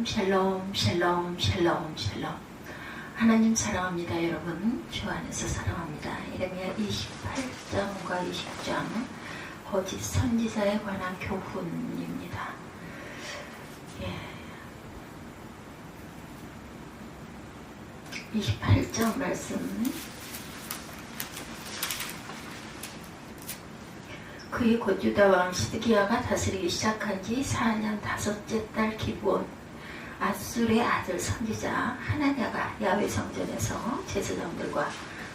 샬롬 샬롬 샬롬 샬롬. 하나님 사랑합니다. 여러분 주 안에서 사랑합니다. 예레미야 28장과 20장 거짓 선지자에 관한 교훈입니다. 28장 말씀. 그의 곧 유다 왕 시드기야가 다스리기 시작한 지 4년 5째 달 기브온, 아술의 아들 선지자 하나냐가 야훼 성전에서 제사장들과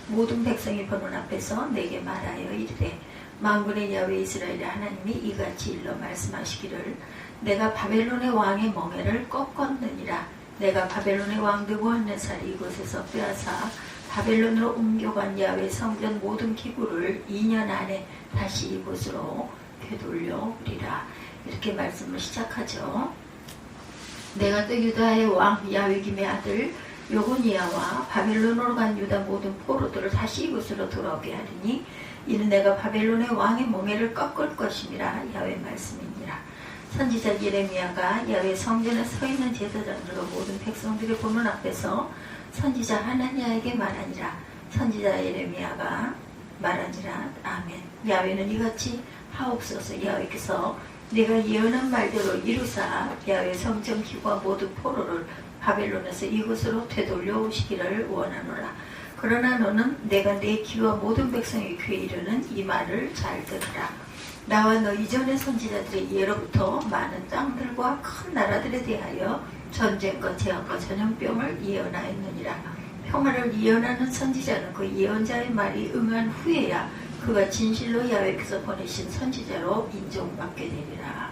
모든 백성이 보는 앞에서 내게 말하여 이르되, 만군의 야훼 이스라엘의 하나님이 이같이 일러 말씀하시기를, 내가 바벨론의 왕의 멍에를 꺾었느니라. 내가 바벨론의 왕 느부갓네살이 이곳에서 빼앗아 바벨론으로 옮겨간 야훼 성전 모든 기구를 2년 안에 다시 이곳으로 되돌려 오리라. 이렇게 말씀을 시작하죠. 내가 또 유다의 왕 야훼김의 아들 요고니아와 바벨론으로 간 유다 모든 포로들을 다시 이곳으로 돌아오게 하리니 이는 내가 바벨론의 왕의 멍에를 꺾을 것임이라. 야훼 말씀이니라. 선지자 예레미야가 야훼 성전에 서 있는 제사장들과 모든 백성들의 보는 앞에서 선지자 하나냐에게 말하니라. 선지자 예레미야가 말하니라. 아멘. 야훼는 이같이 하옵소서. 야훼께서 내가 예언한 말대로 이루사 야훼 성전 기구와 모든 포로를 바벨론에서 이곳으로 되돌려 오시기를 원하노라. 그러나 너는 내가 내 귀와 모든 백성의 귀에 이르는 이 말을 잘 들으라. 나와 너 이전의 선지자들의 예로부터 많은 땅들과 큰 나라들에 대하여 전쟁과 재앙과 전염병을 예언하였느니라. 평화를 예언하는 선지자는 그 예언자의 말이 응한 후에야 그가 진실로 야훼께서 보내신 선지자로 인정받게 되리라.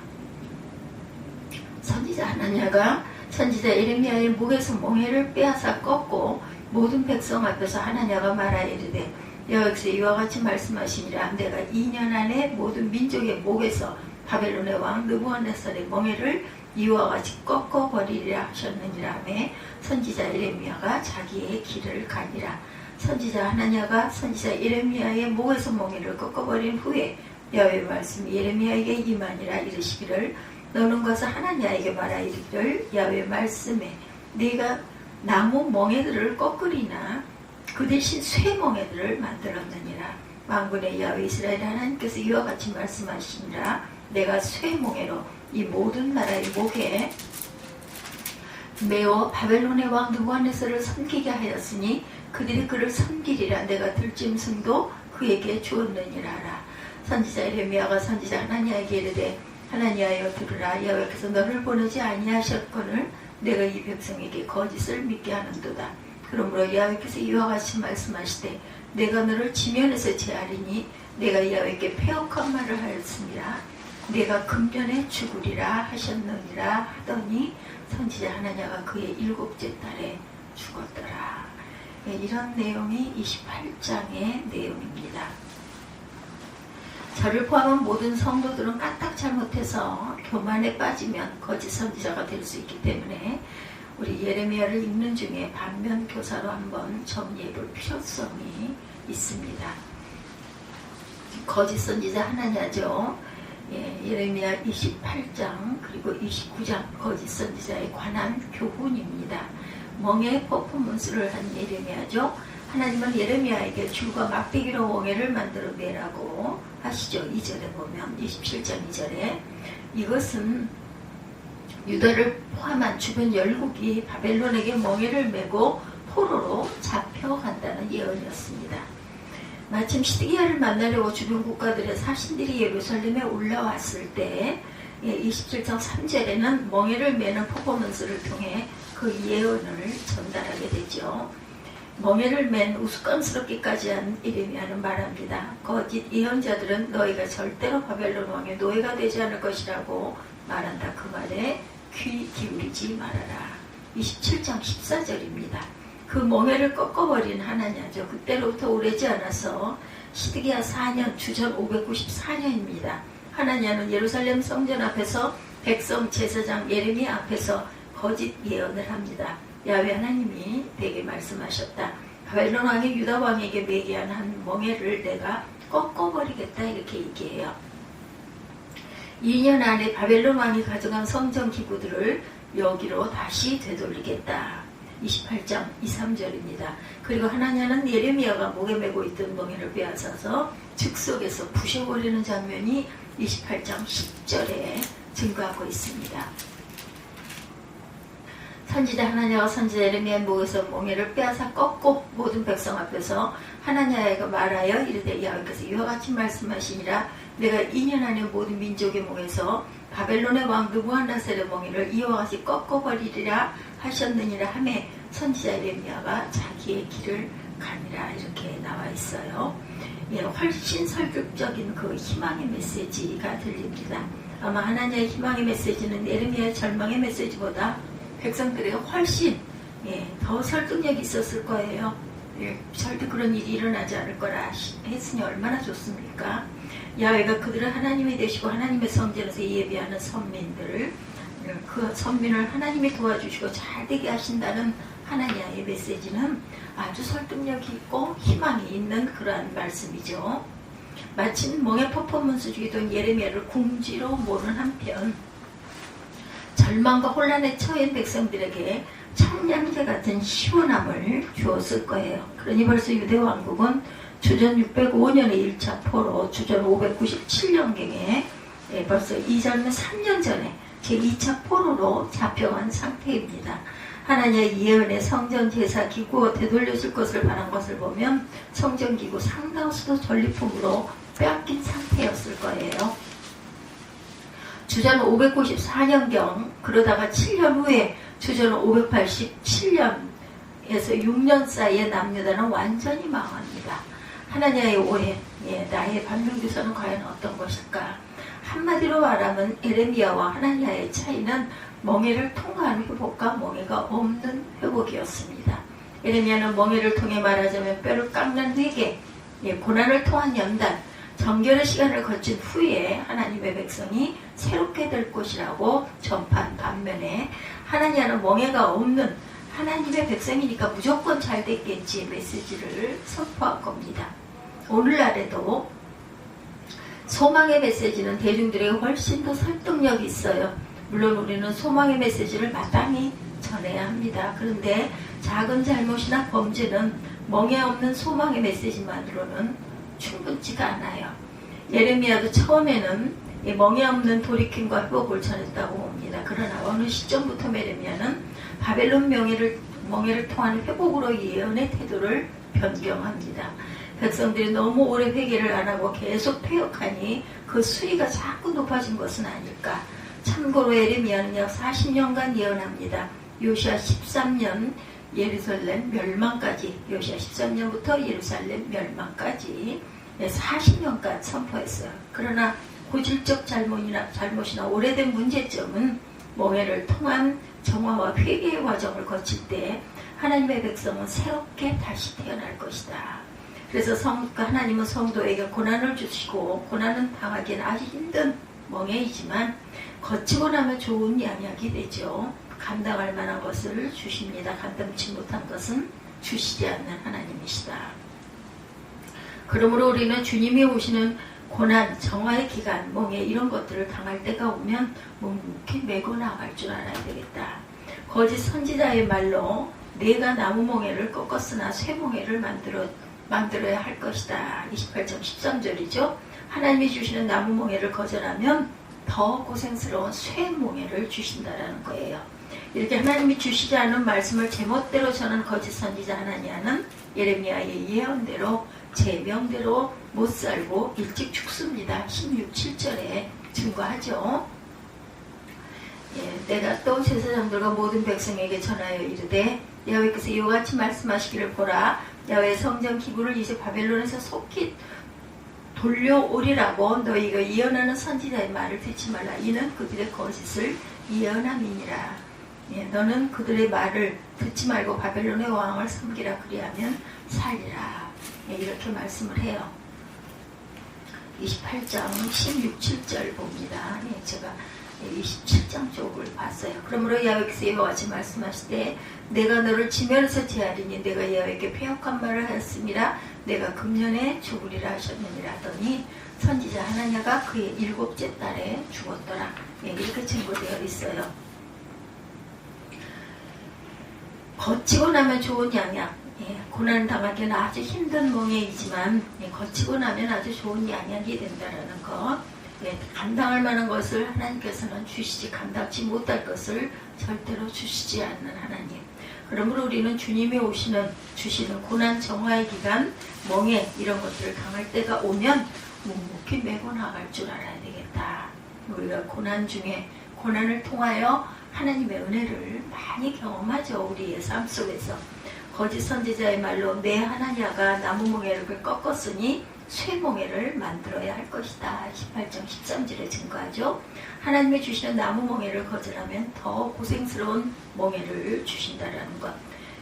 선지자 하나냐가 선지자 예레미야의 목에서 멍에를 빼앗아 꺾고 모든 백성 앞에서 하나냐가 말하여 이르되, 여호와께서 이와 같이 말씀하시니라. 내가 2년 안에 모든 민족의 목에서 바벨론의 왕 느부갓네살의 멍에를 이와 같이 꺾어버리리라 하셨느니라 하매 선지자 예레미야가 자기의 길을 가니라. 선지자 하나냐가 선지자 예레미야의 목에서 멍에를 꺾어버린 후에 야훼의 말씀이 예레미야에게 임하니라. 이르시기를, 너는 가서 하나냐에게 말하 이르기를, 야훼의 말씀에 네가 나무 멍에들을 꺾으리나 그 대신 쇠 멍에들을 만들었느니라. 만군의 야훼 이스라엘 하나님께서 이와 같이 말씀하시니라. 내가 쇠 멍에로 이 모든 나라의 목에 메어 바벨론의 왕 느부갓네살을 섬기게 하였으니 그들이 그를 섬기리라. 내가 들짐승도 그에게 주었느니라. 선지자 예레미야가 선지자 하나냐에게 이르되, 하나냐여 들으라. 여호와께서 너를 보내지 아니하셨거늘 내가 이 백성에게 거짓을 믿게 하는도다. 그러므로 야훼께서 이와 같이 말씀하시되, 내가 너를 지면에서 제하리니 내가 야훼께 패역한 말을 하였습니다. 내가 금년에 죽으리라 하셨느니라 하더니 선지자 하나냐가 그의 7째 달에 죽었더라. 이런 내용이 28장의 내용입니다. 저를 포함한 모든 성도들은 까딱 잘못해서 교만에 빠지면 거짓 선지자가 될 수 있기 때문에 우리 예레미야를 읽는 중에 반면 교사로 한번 정리해 볼 필요성이 있습니다. 거짓 선지자 하나냐죠. 예레미야 28장 그리고 29장 거짓 선지자에 관한 교훈입니다. 멍에 퍼포먼스를 한 예레미야죠. 하나님은 예레미야에게 줄과 막대기로 멍에를 만들어 매라고 하시죠. 2절에 보면 27장 2절에 이것은 유다를 포함한 주변 열국이 바벨론에게 멍에를 메고 포로로 잡혀간다는 예언이었습니다. 마침 시드기야를 만나려고 주변 국가들의 사신들이 예루살렘에 올라왔을 때 27장 3절에는 멍에를 매는 퍼포먼스를 통해 그 예언을 전달하게 되죠. 멍에를 맨 우스꽝스럽기까지 한 예레미야는 말합니다. 거짓 예언자들은 너희가 절대로 바벨론 왕의 노예가 되지 않을 것이라고 말한다. 그 말에 귀 기울이지 말아라. 27장 14절입니다. 그 멍에를 꺾어버린 하나냐죠. 그때로부터 오래지 않아서 시드기야 4년 주전 594년입니다. 하나냐는 예루살렘 성전 앞에서 백성 제사장 예레미야 앞에서 거짓 예언을 합니다. 야훼 하나님이 내게 말씀하셨다. 바벨론 왕이 유다 왕에게 매게 한 멍에를 내가 꺾어버리겠다. 이렇게 얘기해요. 2년 안에 바벨론 왕이 가져간 성전 기구들을 여기로 다시 되돌리겠다. 28장 2, 3절입니다. 그리고 하나냐는 예레미야가 목에 메고 있던 멍에를 빼앗아서 즉석에서 부셔버리는 장면이 28장 10절에 증거하고 있습니다. 선지자 하나냐가 선지자 예레미야의 목에서 멍에를 빼앗아 꺾고 모든 백성 앞에서 하나냐에게 말하여 이르되 여호와께서 이와 같이 말씀하시니라. 내가 2년 안에 모든 민족의 목에서 바벨론의 왕 느부갓네살의 멍에를 이와 같이 꺾어버리리라 하셨느니라 하매 선지자 예레미야가 자기의 길을 가니라 이렇게 나와 있어요. 예, 훨씬 설득적인 그 희망의 메시지가 들립니다. 아마 하나님의 희망의 메시지는 예레미야의 절망의 메시지보다 백성들에게 훨씬 더 설득력이 있었을 거예요. 절대 그런 일이 일어나지 않을 거라 했으니 얼마나 좋습니까? 야훼가 그들은 하나님이 되시고 하나님의 성전에서 예배하는 선민들을 그 선민을 하나님이 도와주시고 잘되게 하신다는 하나님의 메시지는 아주 설득력이 있고 희망이 있는 그러한 말씀이죠. 마침 멍에 퍼포먼스 주기던 예레미야를 궁지로 모는 한편 절망과 혼란에 처한 백성들에게 청량제 같은 시원함을 주었을 거예요. 그러니 벌써 유대 왕국은 주전 605년의 1차 포로, 주전 597년경에 벌써 이전에 3년 전에 제2차 포로로 잡혀간 상태입니다. 하나님의 예언의 성전제사 기구가 되돌려줄 것을 바란 것을 보면 성전기구 상당수도 전리품으로 빼앗긴 상태였을 거예요. 주전 594년경 그러다가 7년 후에 주전 587년에서 6년 사이에 남유다는 완전히 망합니다. 하나님의 오해, 나의 반면교사는 과연 어떤 것일까? 한마디로 말하면 예레미야와 하나님의 차이는 멍에를 통한 회복과 멍에가 없는 회복이었습니다. 예레미야는 멍에를 통해 말하자면 뼈를 깎는 회개, 고난을 통한 연단, 정결의 시간을 거친 후에 하나님의 백성이 새롭게 될 것이라고 전파한 반면에 하나님은 멍에가 없는 하나님의 백성이니까 무조건 잘 됐겠지 메시지를 선포한 겁니다. 오늘날에도 소망의 메시지는 대중들에게 훨씬 더 설득력이 있어요. 물론 우리는 소망의 메시지를 마땅히 전해야 합니다. 그런데 작은 잘못이나 범죄는 멍에 없는 소망의 메시지만으로는 충분치가 않아요. 예레미야도 처음에는 멍에 없는 돌이킴과 회복을 전했다고 봅니다. 그러나 어느 시점부터 예레미야는 바벨론 멍에를 통한 회복으로 예언의 태도를 변경합니다. 백성들이 너무 오래 회개를 안 하고 계속 퇴역하니 그 수위가 자꾸 높아진 것은 아닐까. 참고로 예레미야는 약 40년간 예언합니다. 요시야 13년 예루살렘 멸망까지, 요시야 13년부터 예루살렘 멸망까지 40년간 선포했어요. 그러나 고질적 잘못이나 오래된 문제점은 멍에를 통한 정화와 회개의 과정을 거칠 때 하나님의 백성은 새롭게 다시 태어날 것이다. 그래서 하나님은 성도에게 고난을 주시고 고난은 당하기는 아주 힘든 멍에이지만 거치고 나면 좋은 양약이 되죠. 감당할 만한 것을 주십니다. 감당치 못한 것은 주시지 않는 하나님이시다. 그러므로 우리는 주님이 오시는 고난, 정화의 기간, 멍에 이런 것들을 당할 때가 오면 묵묵히 메고 나갈 줄 알아야 되겠다. 거짓 선지자의 말로 내가 나무 멍에를 꺾었으나 쇠 멍에를 만들어야 할 것이다. 28장 13절이죠. 하나님이 주시는 나무 멍에를 거절하면 더 고생스러운 쇠 멍에를 주신다라는 거예요. 이렇게 하나님이 주시지 않은 말씀을 제멋대로 전한 거짓 선지자 하나냐는 예레미야의 예언대로 제 명대로 못 살고 일찍 죽습니다. 16, 7절에 증거하죠. 내가 또 제사장들과 모든 백성에게 전하여 이르되 여호와께서 이와 같이 말씀하시기를 보라. 야훼의 성전 기구를 이제 바벨론에서 속히 돌려오리라고 너희가 예언하는 선지자의 말을 듣지 말라. 이는 그들의 거짓을 예언함이니라. 너는 그들의 말을 듣지 말고 바벨론의 왕을 섬기라. 그리하면 살리라. 이렇게 말씀을 해요. 28장 16, 7절 봅니다. 제가 27장 쪽을 봤어요. 그러므로 야훼께서 이와 같이 말씀하시되 내가 너를 지면에서 제하리니 내가 야훼에게 패역한 말을 하였음이라. 내가 금년에 죽으리라 하셨느니라 하더니 선지자 하나냐가 그의 7째 달에 죽었더라. 이렇게 증거되어 있어요. 거치고 나면 좋은 양약, 고난 당하기는 아주 힘든 몽해이지만 거치고 나면 아주 좋은 양약이 된다라는 것. 감당할 만한 것을 하나님께서는 주시지 감당치 못할 것을 절대로 주시지 않는 하나님. 그러므로 우리는 주님이 주시는 고난 정화의 기간, 멍해 이런 것들을 당할 때가 오면 묵묵히 메고 나갈 줄 알아야 되겠다. 우리가 고난 중에 고난을 통하여 하나님의 은혜를 많이 경험하죠. 우리의 삶 속에서. 거짓 선지자의 말로 내 하나냐가 나무 멍에를 꺾었으니 쇠 멍에를 만들어야 할 것이다. 18장 13절에 증거하죠. 하나님이 주시는 나무 멍에를 거절하면 더 고생스러운 멍에를 주신다라는 것.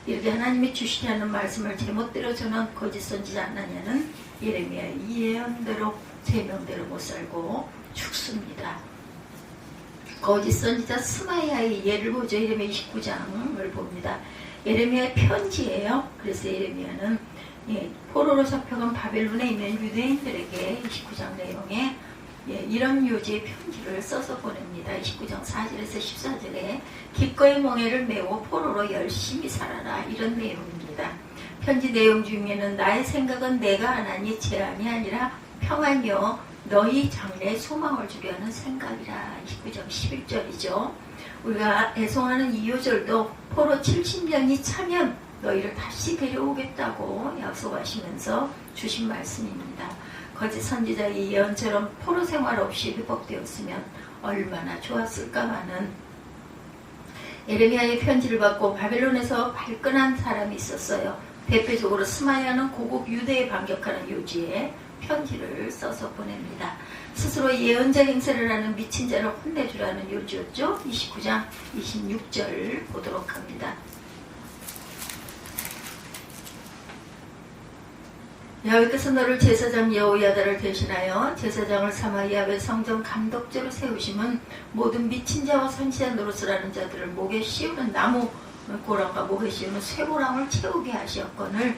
이렇게 하나님이 주시냐는 말씀을 제멋대로 전한 거짓 선지자 하나냐는 예레미야의 이 예언대로 제명대로 못 살고 죽습니다. 거짓 선지자 스마야의 예를 보죠. 예레미야 29장을 봅니다. 예레미야의 편지예요. 그래서 예레미야는 포로로 잡혀간 바벨론에 있는 유대인들에게 29장 내용에 이런 요지의 편지를 써서 보냅니다. 29장 4절에서 14절에 기꺼이 멍에를 메고 포로로 열심히 살아라 이런 내용입니다. 편지 내용 중에는 나의 생각은 내가 하나니 제한이 아니라 평안이요 너희 장래에 소망을 주려 하는 생각이라. 29장 11절이죠. 우리가 애송하는 2호절도 포로 70년이 차면 너희를 다시 데려오겠다고 약속하시면서 주신 말씀입니다. 거짓 선지자의 예언처럼 포로 생활 없이 회복되었으면 얼마나 좋았을까마는 예레미야의 편지를 받고 바벨론에서 발끈한 사람이 있었어요. 대표적으로 스마야는 고국 유대에 반격하는 요지에 편지를 써서 보냅니다. 스스로 예언자 행세를 하는 미친 자를 혼내주라는 요지였죠. 29장 26절 보도록 합니다. 야훼께서 너를 제사장 여호야다를 대신하여 제사장을 삼아 야훼 성전 감독자로 세우심은 모든 미친 자와 선지자 노릇을 하는 자들을 목에 씌우는 나무 고랑과 목에 씌우는 쇠고랑을 채우게 하시었거늘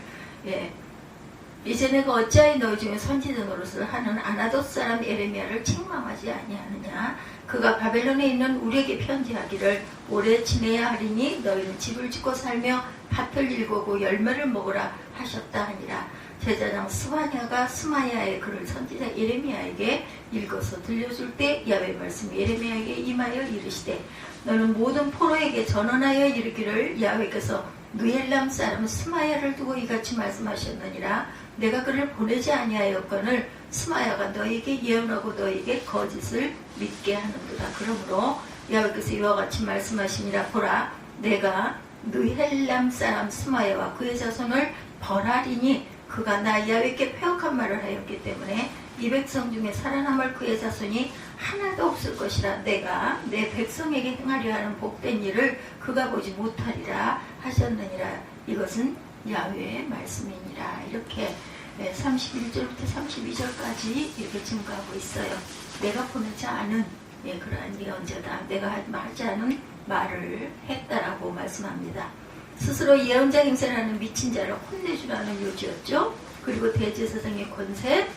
이제 내가 어찌하여 너희 중에 선지자 노릇을 하는 아나돗 사람 에레미야를 책망하지 아니하느냐. 그가 바벨론에 있는 우리에게 편지하기를 오래 지내야 하리니 너희는 집을 짓고 살며 밭을 일구고 열매를 먹으라 하셨다 하니라. 제사장 스바냐가 스마야의 글을 선지자 예레미야에게 읽어서 들려줄 때 야훼 말씀 예레미야에게 임하여 이르시되 너는 모든 포로에게 전언하여 이르기를 야훼께서 느헬람 사람 스마야를 두고 이같이 말씀하셨느니라. 내가 그를 보내지 아니하였거늘 스마야가 너에게 예언하고 너에게 거짓을 믿게 하는도다. 그러므로 야훼께서 이와 같이 말씀하시니라. 보라 내가 느헬람 사람 스마야와 그의 자손을 벌하리니 그가 나 야훼께 패역한 말을 하였기 때문에 이 백성 중에 살아남을 그의 자손이 하나도 없을 것이라. 내가 내 백성에게 행하려 하는 복된 일을 그가 보지 못하리라 하셨느니라. 이것은 야훼의 말씀이니라. 이렇게 31절부터 32절까지 이렇게 증거하고 있어요. 내가 보내지 않은 그러한 예언자다. 내가 하지 않은 말을 했다라고 말씀합니다. 스스로 예언자 행세를 하는 미친 자를 혼내주라는 요지였죠. 그리고 대제사장의 권세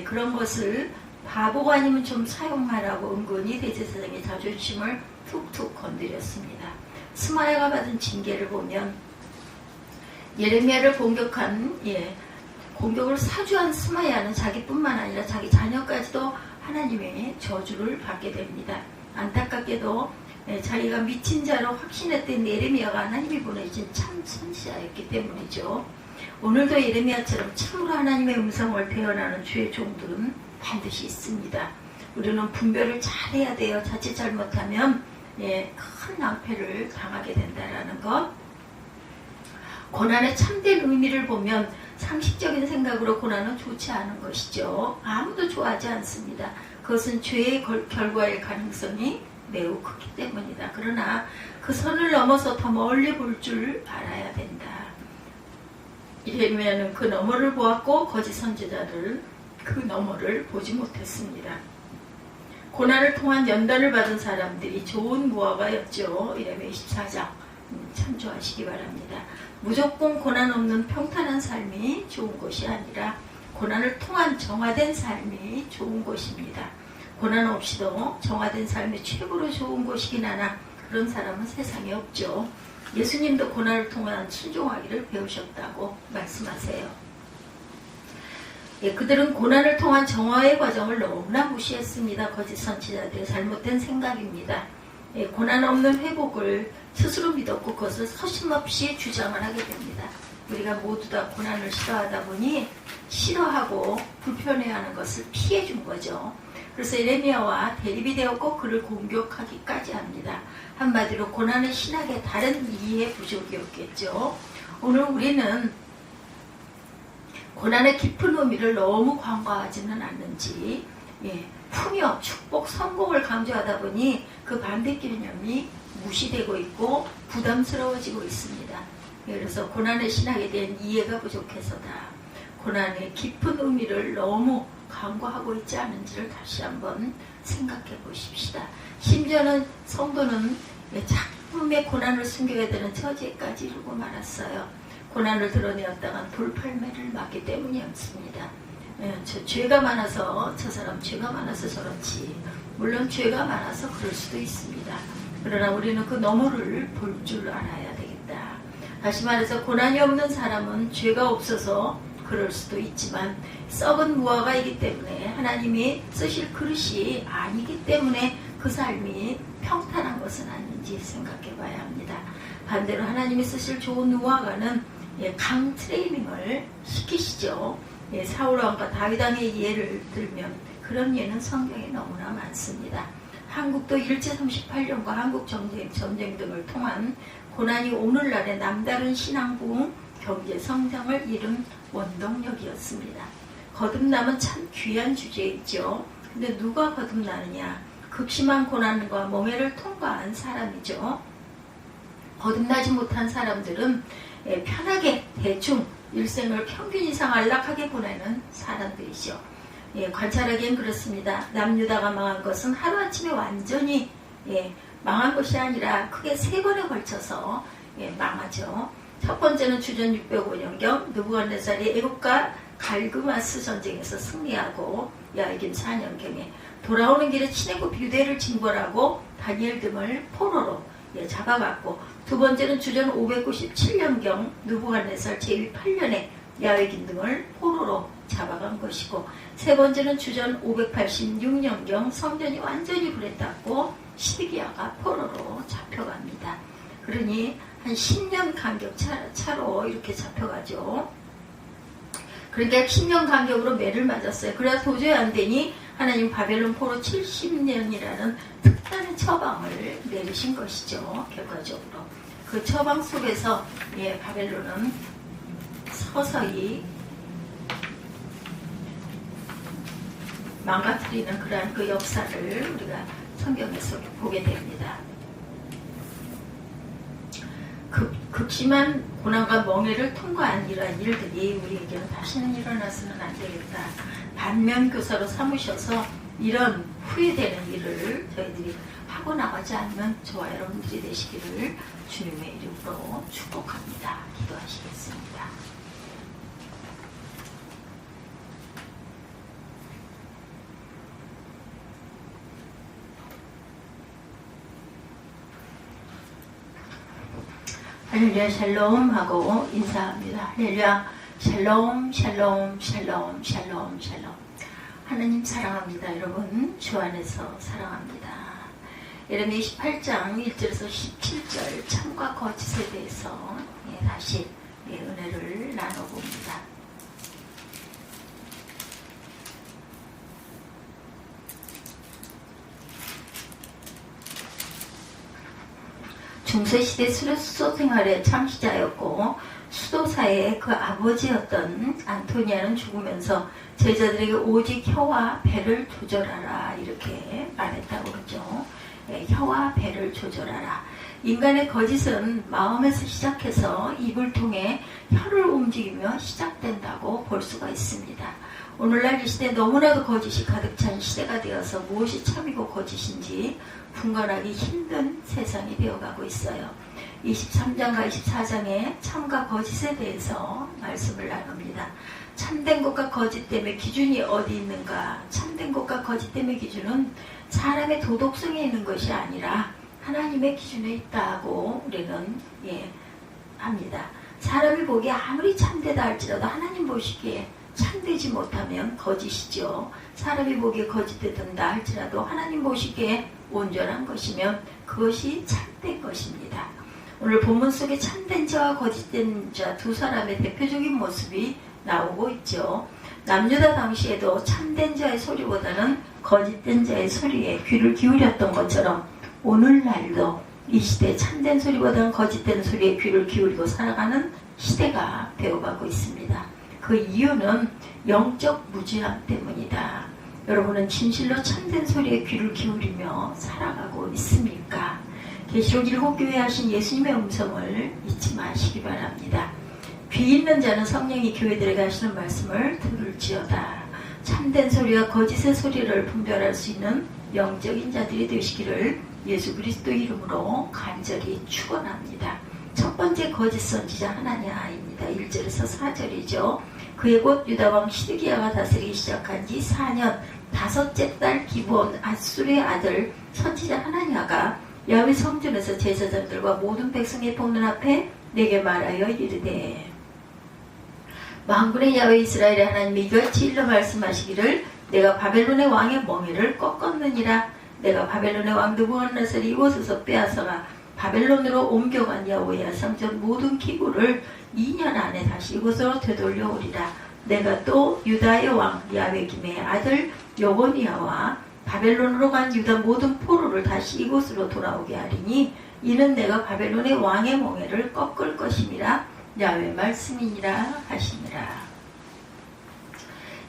그런 것을 바보가 아니면 좀 사용하라고 은근히 대제사장의 자존심을 툭툭 건드렸습니다. 스마야가 받은 징계를 보면 예레미야를 공격을 사주한 스마야는 자기뿐만 아니라 자기 자녀까지도 하나님의 저주를 받게 됩니다. 안타깝게도 자기가 미친 자로 확신했던 예레미야가 하나님이 보내신 참 선지자였기 때문이죠. 오늘도 예레미야처럼 참으로 하나님의 음성을 대언하는 주의 종들은 반드시 있습니다. 우리는 분별을 잘해야 돼요. 자칫 잘못하면 큰 낭패를 당하게 된다는 것. 고난의 참된 의미를 보면 상식적인 생각으로 고난은 좋지 않은 것이죠. 아무도 좋아하지 않습니다. 그것은 죄의 결과일 가능성이 매우 크기 때문이다. 그러나 그 선을 넘어서 더 멀리 볼 줄 알아야 된다. 예레미야는 그 너머를 보았고 거짓 선지자들은 그 너머를 보지 못했습니다. 고난을 통한 연단을 받은 사람들이 좋은 무화과였죠. 예레미야 24장 참조하시기 바랍니다. 무조건 고난 없는 평탄한 삶이 좋은 것이 아니라 고난을 통한 정화된 삶이 좋은 것입니다. 고난 없이도 정화된 삶이 최고로 좋은 것이긴 하나 그런 사람은 세상에 없죠. 예수님도 고난을 통한 순종하기를 배우셨다고 말씀하세요. 예, 그들은 고난을 통한 정화의 과정을 너무나 무시했습니다. 거짓 선지자들의 잘못된 생각입니다. 예, 고난 없는 회복을 스스로 믿었고 그것을 서슴없이 주장을 하게 됩니다. 우리가 모두 다 고난을 싫어하다 보니 싫어하고 불편해하는 것을 피해준 거죠. 그래서 에레미야와 대립이 되었고 그를 공격하기까지 합니다. 한마디로 고난은 신학의 다른 이해 부족이었겠죠. 오늘 우리는 고난의 깊은 의미를 너무 간과하지는 않는지 풍요, 축복, 성공을 강조하다 보니 그 반대 개념이 무시되고 있고 부담스러워지고 있습니다. 그래서 고난의 신학에 대한 이해가 부족해서다. 고난의 깊은 의미를 너무 간과하고 있지 않은지를 다시 한번 생각해 보십시다. 심지어는 성도는 작품의 고난을 숨겨야 되는 처지까지 이르고 말았어요. 고난을 드러내었다간 돌팔매를 맞기 때문이었습니다. 죄가 많아서 저 사람 죄가 많아서 저렇지. 물론 죄가 많아서 그럴 수도 있습니다. 그러나 우리는 그 너머를 볼 줄 알아야 되겠다. 다시 말해서 고난이 없는 사람은 죄가 없어서 그럴 수도 있지만 썩은 무화과가 있기 때문에 하나님이 쓰실 그릇이 아니기 때문에 그 삶이 평탄한 것은 아닌지 생각해 봐야 합니다. 반대로 하나님이 쓰실 좋은 무화과는 강 트레이닝을 시키시죠. 사울왕과 다윗왕의 예를 들면 그런 예는 성경에 너무나 많습니다. 한국도 일제 38년과 한국 전쟁 등을 통한 고난이 오늘날의 남다른 신앙 부흥, 경제 성장을 이룬 원동력이었습니다. 거듭남은 참 귀한 주제이죠. 근데 누가 거듭나느냐? 극심한 고난과 멍해를 통과한 사람이죠. 거듭나지 못한 사람들은 편하게 대충 일생을 평균 이상 안락하게 보내는 사람들이죠. 관찰하기엔 그렇습니다. 남유다가 망한 것은 하루아침에 완전히 망한 것이 아니라 크게 3번에 걸쳐서 망하죠. 첫 번째는 주전 605년경 느부갓네살이 애국과 갈그마스 전쟁에서 승리하고 야이김 4년경에 돌아오는 길에 친애국 유대를 징벌하고 다니엘 등을 포로로 잡아갔고, 두 번째는 주전 597년경 느부갓네살 제8년에 야외긴 등을 포로로 잡아간 것이고, 세 번째는 주전 586년경 성전이 완전히 불에 탔고 시드기야가 포로로 잡혀갑니다. 그러니 한 10년 간격 차로 이렇게 잡혀가죠. 그러니까 10년 간격으로 매를 맞았어요. 그래야 도저히 안 되니 하나님 바벨론 포로 70년이라는 특단의 처방을 내리신 것이죠. 결과적으로 그 처방 속에서 바벨론은 서서히 망가뜨리는 그러한 그 역사를 우리가 성경에서 보게 됩니다. 극심한 고난과 멍해를 통과한 이러한 일들이 우리에게는 다시는 일어나서는 안 되겠다. 반면교사로 삼으셔서 이런 후회되는 일을 저희들이 하고 나가지 않으면 저와 여러분들이 되시기를 주님의 이름으로 축복합니다. 기도하시겠습니다. 할렐루야 샬롬 하고 인사합니다. 할렐루야 샬롬 샬롬 샬롬 샬롬 샬롬. 하나님 사랑합니다. 여러분 주 안에서 사랑합니다. 예레미야 28장 1절에서 17절 참과 거짓에 대해서 다시 은혜를 나눠봅니다. 중세시대 수도 생활의 창시자였고 수도사의 그 아버지였던 안토니아는 죽으면서 제자들에게 오직 혀와 배를 조절하라 이렇게 말했다고 그러죠. 혀와 배를 조절하라. 인간의 거짓은 마음에서 시작해서 입을 통해 혀를 움직이며 시작된다고 볼 수가 있습니다. 오늘날 이 시대 너무나도 거짓이 가득 찬 시대가 되어서 무엇이 참이고 거짓인지 분간하기 힘든 세상이 되어가고 있어요. 23장과 24장에 참과 거짓에 대해서 말씀을 나눕니다. 참된 것과 거짓됨의 기준이 어디 있는가? 참된 것과 거짓됨의 기준은 사람의 도덕성에 있는 것이 아니라 하나님의 기준에 있다고 우리는 합니다. 사람이 보기에 아무리 참되다 할지라도 하나님 보시기에 참되지 못하면 거짓이죠. 사람이 보기에 거짓되든다 할지라도 하나님 보시기에 온전한 것이면 그것이 참된 것입니다. 오늘 본문 속에 참된 자와 거짓된 자 두 사람의 대표적인 모습이 나오고 있죠. 남유다 당시에도 참된 자의 소리보다는 거짓된 자의 소리에 귀를 기울였던 것처럼 오늘날도 이 시대 참된 소리보다는 거짓된 소리에 귀를 기울이고 살아가는 시대가 되어가고 있습니다. 그 이유는 영적 무지함 때문이다. 여러분은 진실로 참된 소리에 귀를 기울이며 살아가고 있습니까? 계시록 7교회에 하신 예수님의 음성을 잊지 마시기 바랍니다. 귀 있는 자는 성령이 교회들에게 하시는 말씀을 들을지어다. 참된 소리와 거짓의 소리를 분별할 수 있는 영적인 자들이 되시기를 예수 그리스도 이름으로 간절히 축원합니다. 첫 번째 거짓 선지자 하나냐입니다. 1절에서 4절이죠. 그의 곧 유다왕 시드기야가 다스리기 시작한 지 4년 다섯째 달 기브온 앗술의 아들 선지자 하나냐가 야훼 성전에서 제사장들과 모든 백성의 보는 앞에 내게 말하여 이르되 만군의 야훼 이스라엘의 하나님이 이같이 일러 말씀하시기를 내가 바벨론의 왕의 멍에를 꺾었느니라. 내가 바벨론의 왕 느부갓네살을 이곳에서 빼앗아가 바벨론으로 옮겨간 야훼의 성전 모든 기구를 2년 안에 다시 이곳으로 되돌려오리라. 내가 또 유다의 왕 야훼김의 아들 여고니아와 바벨론으로 간 유다 모든 포로를 다시 이곳으로 돌아오게 하리니 이는 내가 바벨론의 왕의 멍에를 꺾을 것임이라. 야훼 말씀이니라 하시니라.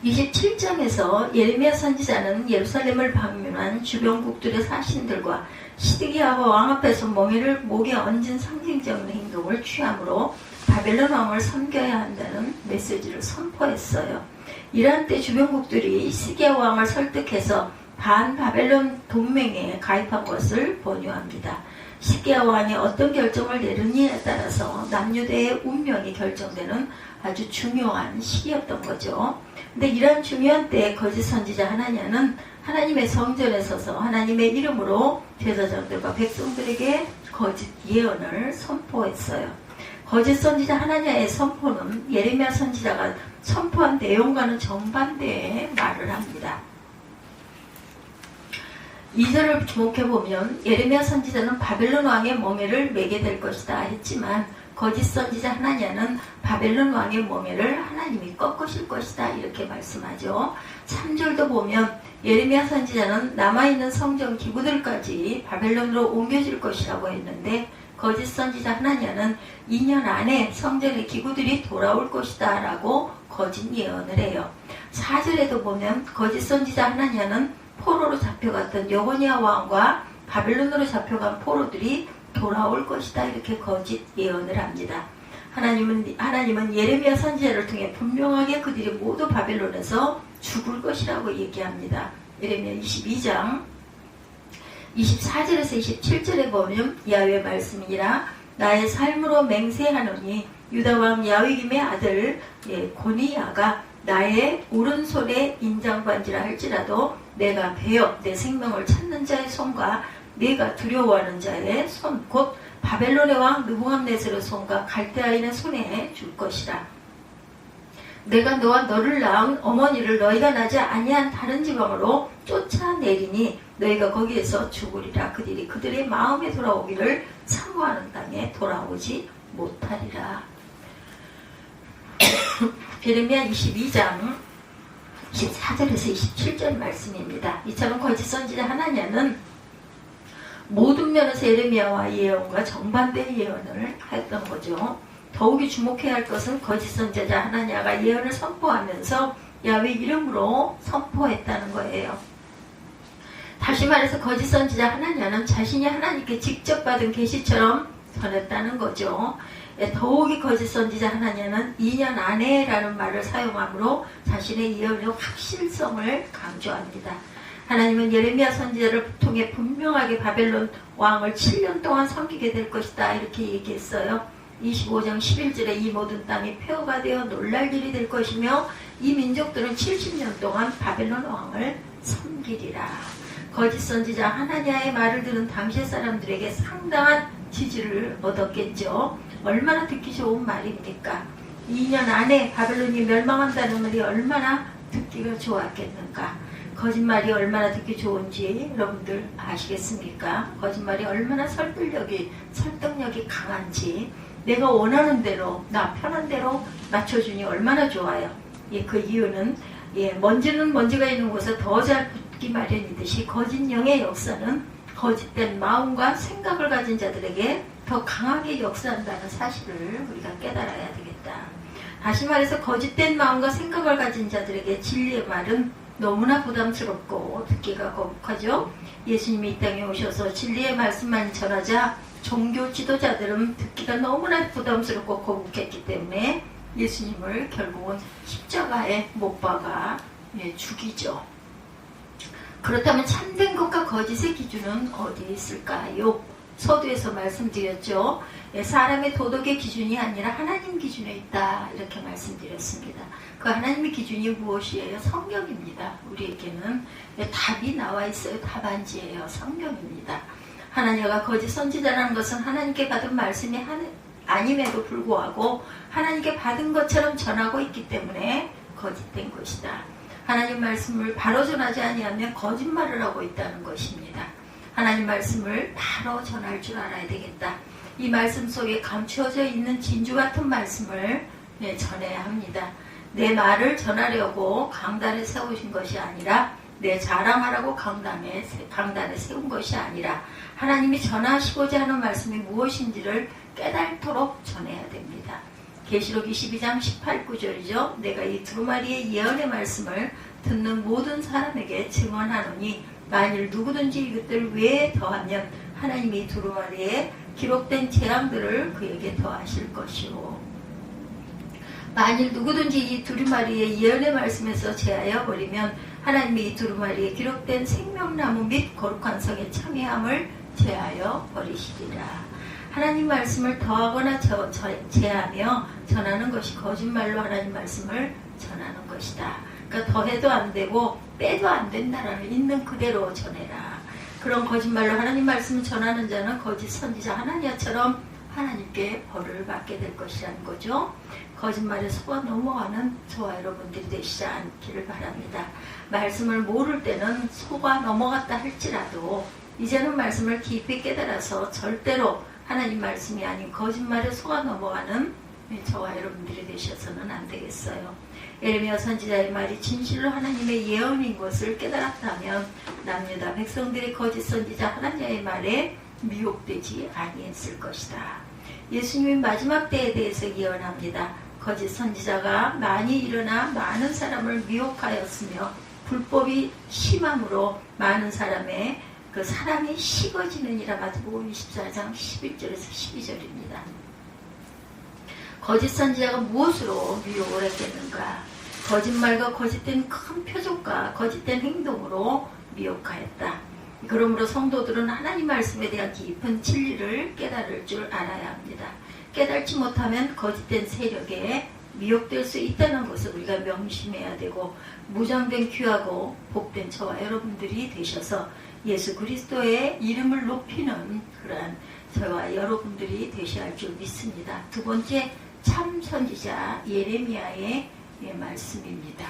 27장에서 예레미야 선지자는 예루살렘을 방문한 주변국들의 사신들과 시드기야가 왕 앞에서 멍에를 목에 얹은 상징적인 행동을 취함으로 바벨론 왕을 섬겨야 한다는 메시지를 선포했어요. 이러한 때 주변국들이 시드기야 왕을 설득해서 반바벨론 동맹에 가입한 것을 권유합니다. 시드기야 왕이 어떤 결정을 내느냐에 따라서 남유대의 운명이 결정되는 아주 중요한 시기였던 거죠. 근데 이런 중요한 때에 거짓 선지자 하나냐는 하나님의 성전에 서서 하나님의 이름으로 제사장들과 백성들에게 거짓 예언을 선포했어요. 거짓 선지자 하나냐의 선포는 예레미야 선지자가 선포한 내용과는 정반대의 말을 합니다. 2절을 주목해보면 예레미야 선지자는 바벨론 왕의 멍에를 매게 될 것이다 했지만 거짓 선지자 하나냐는 바벨론 왕의 멍에를 하나님이 꺾으실 것이다 이렇게 말씀하죠. 3절도 보면 예레미야 선지자는 남아있는 성전 기구들까지 바벨론으로 옮겨질 것이라고 했는데 거짓 선지자 하나냐는 2년 안에 성전의 기구들이 돌아올 것이다 라고 거짓 예언을 해요. 4절에도 보면 거짓 선지자 하나냐는 포로로 잡혀갔던 여고니아 왕과 바벨론으로 잡혀간 포로들이 돌아올 것이다 이렇게 거짓 예언을 합니다. 하나님은 예레미야 선지자를 통해 분명하게 그들이 모두 바벨론에서 죽을 것이라고 얘기합니다. 예레미야 22장 24절에서 27절에 보면 야훼 말씀이라 나의 삶으로 맹세하노니 유다왕 야훼김의 아들 고니야가 나의 오른손에 인장반지라 할지라도 내가 베어 내 생명을 찾는 자의 손과 내가 두려워하는 자의 손 곧 바벨론의 왕 느부갓네살의 손과 갈대아인의 손에 줄 것이라. 내가 너와 너를 낳은 어머니를 너희가 나지 아니한 다른 지방으로 쫓아내리니 너희가 거기에서 죽으리라. 그들이 그들의 마음에 돌아오기를 사모하는 땅에 돌아오지 못하리라. 예레미야 22장 14절에서 27절 말씀입니다. 이처럼 거짓 선지자 하나냐는 모든 면에서 예레미야와 예언과 정반대의 예언을 했던 거죠. 더욱이 주목해야 할 것은 거짓 선지자 하나냐가 예언을 선포하면서 야훼 이름으로 선포했다는 거예요. 다시 말해서 거짓 선지자 하나냐는 자신이 하나님께 직접 받은 계시처럼 전했다는 거죠. 더욱이 거짓 선지자 하나냐는 2년 안에 라는 말을 사용하므로 자신의 예언의 확실성을 강조합니다. 하나님은 예레미야 선지자를 통해 분명하게 바벨론 왕을 7년 동안 섬기게 될 것이다 이렇게 얘기했어요. 25장 11절에 이 모든 땅이 폐허가 되어 놀랄 일이 될 것이며 이 민족들은 70년 동안 바벨론 왕을 섬기리라. 거짓 선지자 하나냐의 말을 들은 당시 사람들에게 상당한 지지를 얻었겠죠. 얼마나 듣기 좋은 말입니까? 2년 안에 바벨론이 멸망한다는 말이 얼마나 듣기가 좋았겠는가. 거짓말이 얼마나 듣기 좋은지 여러분들 아시겠습니까? 거짓말이 얼마나 설득력이 강한지, 내가 원하는 대로, 나 편한 대로 맞춰주니 얼마나 좋아요. 예, 그 이유는 먼지는 먼지가 있는 곳에 더 잘 붙기 마련이듯이 거짓 영의 역사는 거짓된 마음과 생각을 가진 자들에게 더 강하게 역사한다는 사실을 우리가 깨달아야 되겠다. 다시 말해서 거짓된 마음과 생각을 가진 자들에게 진리의 말은 너무나 부담스럽고 듣기가 거북하죠. 예수님이 이 땅에 오셔서 진리의 말씀만 전하자 종교 지도자들은 듣기가 너무나 부담스럽고 거북했기 때문에 예수님을 결국은 십자가에 못 박아 죽이죠. 그렇다면 참된 것과 거짓의 기준은 어디에 있을까요? 서두에서 말씀드렸죠. 사람의 도덕의 기준이 아니라 하나님 기준에 있다, 이렇게 말씀드렸습니다. 그 하나님의 기준이 무엇이에요? 성경입니다. 우리에게는 답이 나와 있어요. 답안지예요. 성경입니다. 하나님과 거짓 선지자라는 것은 하나님께 받은 말씀이 아님에도 불구하고 하나님께 받은 것처럼 전하고 있기 때문에 거짓된 것이다. 하나님 말씀을 바로 전하지 아니하면 거짓말을 하고 있다는 것입니다. 하나님 말씀을 바로 전할 줄 알아야 되겠다. 이 말씀 속에 감추어져 있는 진주 같은 말씀을 전해야 합니다. 내 말을 전하려고 강단에 세우신 것이 아니라, 내 자랑하라고 강단에 세운 것이 아니라 하나님이 전하시고자 하는 말씀이 무엇인지를 깨달도록 전해야 됩니다. 계시록 22장 18, 9절이죠. 내가 이 두루마리의 예언의 말씀을 듣는 모든 사람에게 증언하노니 만일 누구든지 이것들 외에 더하면 하나님이 두루마리에 기록된 재앙들을 그에게 더하실 것이오. 만일 누구든지 이 두루마리의 예언의 말씀에서 제하여 버리면 하나님이 이 두루마리에 기록된 생명나무 및 거룩한 성의 참여함을 제하여 버리시리라. 하나님 말씀을 더하거나 제하며 전하는 것이 거짓말로 하나님 말씀을 전하는 것이다. 그러니까 더해도 안 되고 빼도 안 된다라는 있는 그대로 전해라. 그런 거짓말로 하나님 말씀을 전하는 자는 거짓 선지자 하나냐처럼 하나님께 벌을 받게 될 것이라는 거죠. 거짓말에 속아 넘어가는 저와 여러분들이 되시지 않기를 바랍니다. 말씀을 모를 때는 속아 넘어갔다 할지라도 이제는 말씀을 깊이 깨달아서 절대로 하나님 말씀이 아닌 거짓말에 속아 넘어가는 저와 여러분들이 되셔서는 안 되겠어요. 예레미야 선지자의 말이 진실로 하나님의 예언인 것을 깨달았다면 남유다 백성들이 거짓 선지자 하나님의 말에 미혹되지 아니했을 것이다. 예수님이 마지막 때에 대해서 예언합니다. 거짓 선지자가 많이 일어나 많은 사람을 미혹하였으며 불법이 심함으로 많은 사람의 그 사람이 식어지느니라. 마태복음 24장 11절에서 12절입니다. 거짓 선지자가 무엇으로 미혹을 했겠는가? 거짓말과 거짓된 큰 표적과 거짓된 행동으로 미혹하였다. 그러므로 성도들은 하나님 말씀에 대한 깊은 진리를 깨달을 줄 알아야 합니다. 깨달지 못하면 거짓된 세력에 미혹될 수 있다는 것을 우리가 명심해야 되고, 무장된 귀하고 복된 저와 여러분들이 되셔서 예수 그리스도의 이름을 높이는 그러한 저와 여러분들이 되셔야 할 줄 믿습니다. 두 번째, 참 선지자 예레미야의 말씀입니다.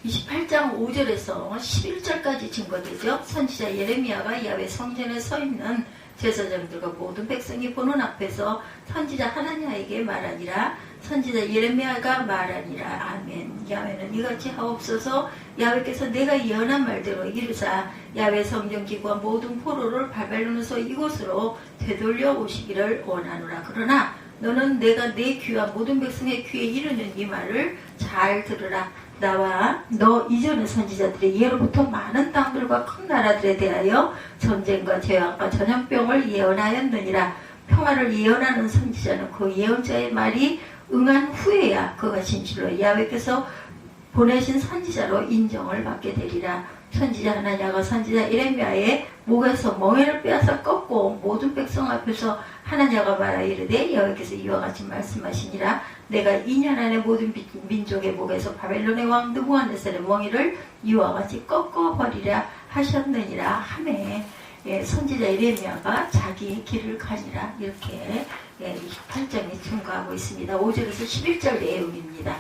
28장 5절에서 11절까지 증거되죠. 선지자 예레미야가 야훼 성전에 서 있는 제사장들과 모든 백성이 보는 앞에서 선지자 하나냐에게 말하니라. 선지자 예레미야가 말하니라. 아멘. 야훼는 이같이 하옵소서. 야훼께서 내가 예언한 말대로 이르사 야훼 성전 기구와 모든 포로를 바벨론에서 이곳으로 되돌려 오시기를 원하노라. 그러나 너는 내가 내 귀와 모든 백성의 귀에 이르는 이 말을 잘 들으라. 나와 너 이전의 선지자들이 예로부터 많은 땅들과 큰 나라들에 대하여 전쟁과 재앙과 전염병을 예언하였느니라. 평화를 예언하는 선지자는 그 예언자의 말이 응한 후에야 그가 진실로 야훼께서 보내신 선지자로 인정을 받게 되리라. 선지자 하나냐가 선지자 예레미야의 목에서 멍에를 빼앗아 꺾고 모든 백성 앞에서 하나냐가 말하 이르되 여호와께서 이와 같이 말씀하시니라 내가 2년 안에 모든 민족의 목에서 바벨론의 왕 느부갓네살의 멍에를 이와 같이 꺾어버리라 하셨느니라 하매 선지자 예레미야가 자기의 길을 가니라 이렇게 28장에 증거하고 있습니다. 5절에서 11절 내용입니다.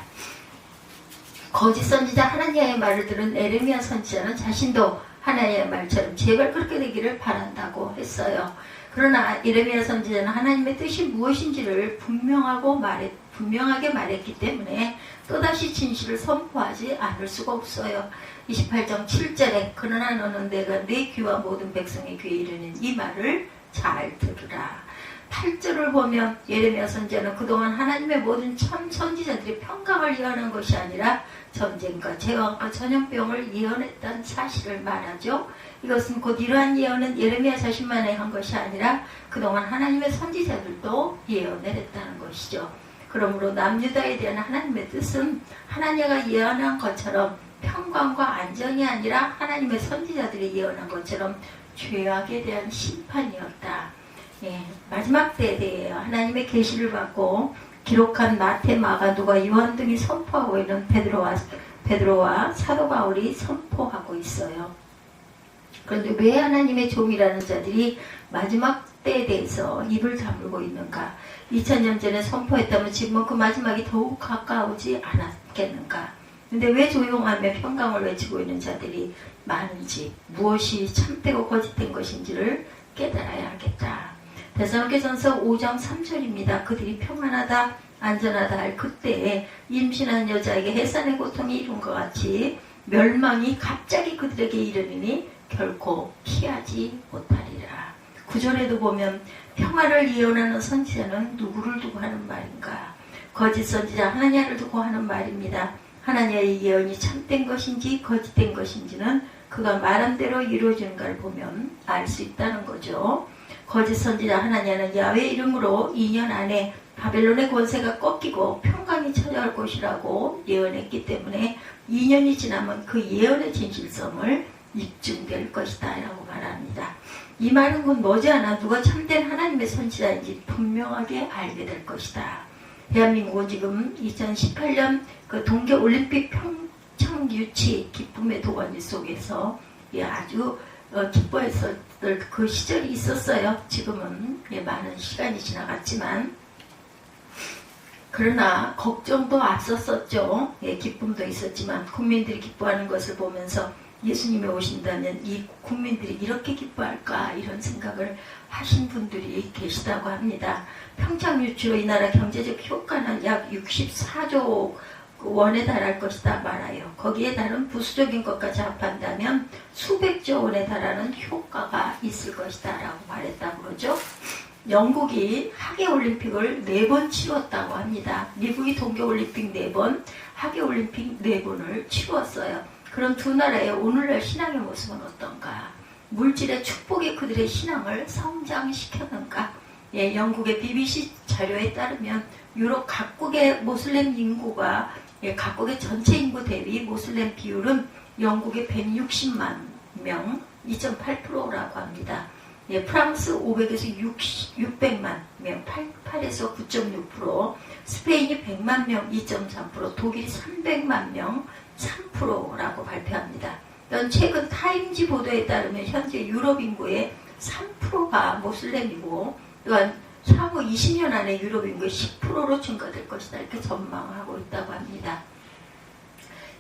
거짓 선지자 하나님의 말을 들은 예레미야 선지자는 자신도 하나님의 말처럼 제발 그렇게 되기를 바란다고 했어요. 그러나 예레미야 선지자는 하나님의 뜻이 무엇인지를 분명하게 말했기 때문에 또다시 진실을 선포하지 않을 수가 없어요. 28장 7절에 그러나 너는 내가 내 귀와 모든 백성의 귀에 이르는 이 말을 잘 들으라. 8절을 보면 예레미야 선지자는 그동안 하나님의 모든 참 선지자들이 평강을 예언한 것이 아니라 전쟁과 재앙과 전염병을 예언했다는 사실을 말하죠. 이것은 곧 이러한 예언은 예레미야 자신만이 한 것이 아니라 그동안 하나님의 선지자들도 예언을 했다는 것이죠. 그러므로 남유다에 대한 하나님의 뜻은 하나님가 예언한 것처럼 평강과 안정이 아니라 하나님의 선지자들이 예언한 것처럼 죄악에 대한 심판이었다. 마지막 때에 대해 하나님의 계시를 받고 기록한 마태, 마가, 누가, 요한 등이 선포하고 있는 베드로와 사도 바울이 선포하고 있어요. 그런데 왜 하나님의 종이라는 자들이 마지막 때에 대해서 입을 다물고 있는가? 2000년 전에 선포했다면 지금 그 마지막이 더욱 가까우지 않았겠는가? 근데 왜 조용하며 평강을 외치고 있는 자들이 많은지, 무엇이 참되고 거짓된 것인지를 깨달아야 하겠다. 데살로니가전서 5장 3절입니다. 그들이 평안하다 안전하다 할 그때에 임신한 여자에게 해산의 고통이 이룬 것 같이 멸망이 갑자기 그들에게 이르느니 결코 피하지 못하리라. 9절에도 보면 평화를 예언하는 선지자는 누구를 두고 하는 말인가? 거짓 선지자 하나냐를 두고 하는 말입니다. 하나냐의 예언이 참된 것인지 거짓된 것인지는 그가 말한 대로 이루어지는가를 보면 알 수 있다는 거죠. 거짓 선지자 하나냐는 야훼 이름으로 2년 안에 바벨론의 권세가 꺾이고 평강이 찾아올 것이라고 예언했기 때문에 2년이 지나면 그 예언의 진실성을 입증될 것이다 라고 말합니다. 이 말은 곧 머지않아 누가 참된 하나님의 선지자인지 분명하게 알게 될 것이다. 대한민국은 지금 2018년 그 동계올림픽 평창 유치 기쁨의 도가니 속에서 아주 기뻐했었던 그 시절이 있었어요. 지금은 많은 시간이 지나갔지만 그러나 걱정도 앞섰었죠. 기쁨도 있었지만 국민들이 기뻐하는 것을 보면서 예수님이 오신다면 이 국민들이 이렇게 기뻐할까 이런 생각을 하신 분들이 계시다고 합니다. 평창 유치로 이 나라 경제적 효과는 약 64조 원에 달할 것이다 말아요. 거기에 다른 부수적인 것까지 합한다면 수백조 원에 달하는 효과가 있을 것이다 라고 말했다고 그러죠. 영국이 하계올림픽을 4번 치렀다고 합니다. 미국이 동계올림픽 4번, 하계올림픽 4번을 치루었어요. 그런 두 나라의 오늘날 신앙의 모습은 어떤가? 물질의 축복이 그들의 신앙을 성장시켰는가? 영국의 BBC 자료에 따르면 유럽 각국의 모슬렘 인구가 각국의 전체 인구 대비 모슬렘 비율은 영국의 160만 명, 2.8%라고 합니다. 프랑스 500에서 600만 명, 8에서 9.6%, 스페인이 100만 명, 2.3%, 독일이 300만 명, 3%라고 발표합니다. 최근 타임지 보도에 따르면 현재 유럽 인구의 3%가 모슬렘이고 또한 향후 20년 안에 유럽 인구의 10%로 증가될 것이다 이렇게 전망하고 있다고 합니다.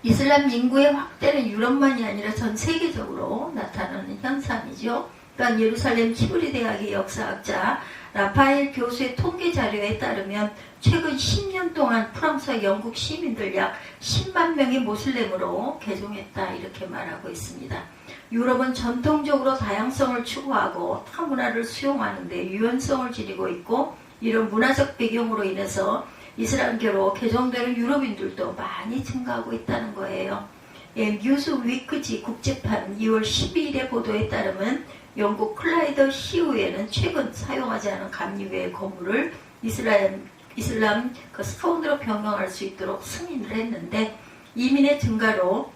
이슬람 인구의 확대는 유럽만이 아니라 전 세계적으로 나타나는 현상이죠. 또한 예루살렘 히브리 대학의 역사학자 라파엘 교수의 통계 자료에 따르면 최근 10년 동안 프랑스와 영국 시민들 약 10만 명이 모슬렘으로 개종했다 이렇게 말하고 있습니다. 유럽은 전통적으로 다양성을 추구하고 타문화를 수용하는 데 유연성을 지니고 있고 이런 문화적 배경으로 인해서 이슬람교로 개종되는 유럽인들도 많이 증가하고 있다는 거예요. 뉴스 위크지 국제판 2월 12일의 보도에 따르면 영국 클라이더 시우에는 최근 사용하지 않은 감리교의 건물을 이슬람 스톤으로 변경할 수 있도록 승인을 했는데 이민의 증가로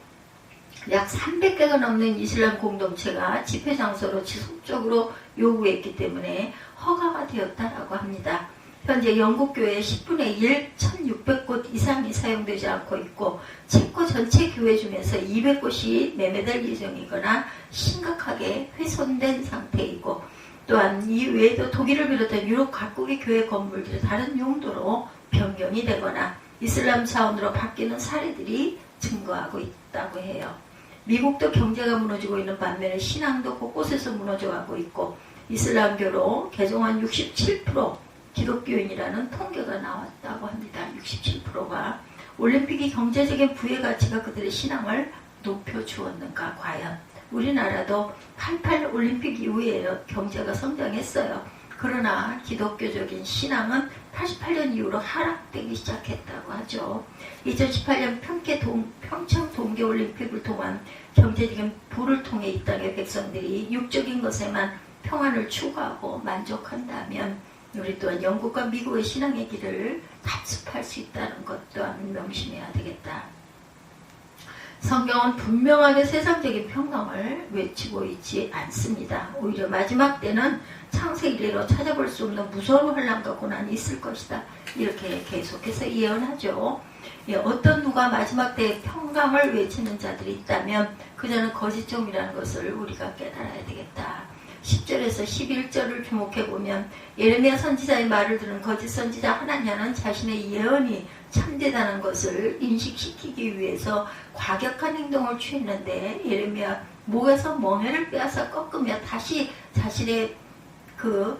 약 300개가 넘는 이슬람 공동체가 집회 장소로 지속적으로 요구했기 때문에 허가가 되었다라고 합니다. 현재 영국 교회의 10분의 1, 1600곳 이상이 사용되지 않고 있고 체코 전체 교회 중에서 200곳이 매매될 예정이거나 심각하게 훼손된 상태이고, 또한 이 외에도 독일을 비롯한 유럽 각국의 교회 건물들이 다른 용도로 변경이 되거나 이슬람 차원으로 바뀌는 사례들이 증거하고 있다고 해요. 미국도 경제가 무너지고 있는 반면에 신앙도 곳곳에서 무너져가고 있고, 이슬람교로 개종한 67% 기독교인이라는 통계가 나왔다고 합니다. 67%가. 올림픽이 경제적인 부의 가치가 그들의 신앙을 높여주었는가 과연. 우리나라도 88 올림픽 이후에 경제가 성장했어요. 그러나 기독교적인 신앙은 88년 이후로 하락되기 시작했다고 하죠. 2018년 평창 동계올림픽을 통한 경제적인 부를 통해 이 땅의 백성들이 육적인 것에만 평안을 추구하고 만족한다면 우리 또한 영국과 미국의 신앙의 길을 답습할 수 있다는 것 또한 명심해야 되겠다. 성경은 분명하게 세상적인 평강을 외치고 있지 않습니다. 오히려 마지막 때는 창세 이래로 찾아볼 수 없는 무서운 환난과 고난이 있을 것이다. 이렇게 계속해서 예언하죠. 어떤 누가 마지막 때에 평강을 외치는 자들이 있다면 그자는 거짓종이라는 것을 우리가 깨달아야 되겠다. 10절에서 11절을 주목해보면 예레미야 선지자의 말을 들은 거짓 선지자 하나냐는 자신의 예언이 참되다는 것을 인식시키기 위해서 과격한 행동을 취했는데, 예레미야 목에서 멍에를 빼앗아 꺾으며 다시 자신의 그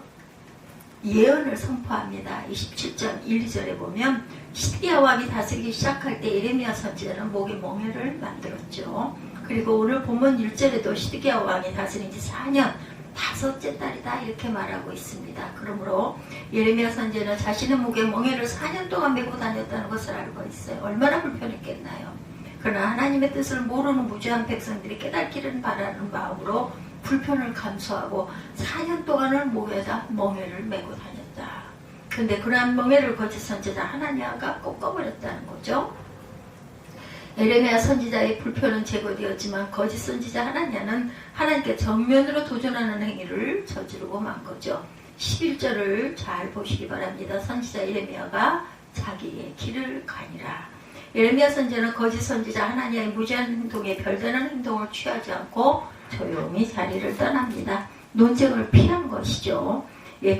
예언을 선포합니다. 27장 1, 2절에 보면 시드기야 왕이 다스리기 시작할 때 예레미야 선지자는 목에 멍에를 만들었죠. 그리고 오늘 본문 1절에도 시드기야 왕이 다스린 지 4년 5째 달이다 이렇게 말하고 있습니다. 그러므로 예레미야 선지자는 자신의 목에 멍에를 4년 동안 메고 다녔다는 것을 알고 있어요. 얼마나 불편했겠나요. 그러나 하나님의 뜻을 모르는 무지한 백성들이 깨닫기를 바라는 마음으로 불편을 감수하고 4년 동안을 목에다 멍에를 메고 다녔다. 근데 그러한 멍에를 거짓 선지자 하나냐가 꺾어버렸다는 거죠. 예레미야 선지자의 불편은 제거되었지만 거짓 선지자 하나냐는 하나님께 정면으로 도전하는 행위를 저지르고 만 거죠. 11절을 잘 보시기 바랍니다. 선지자 예레미야가 자기의 길을 가니라. 예레미야 선지자는 거짓 선지자 하나냐의 무지한 행동에 별다른 행동을 취하지 않고 조용히 자리를 떠납니다. 논쟁을 피한 것이죠.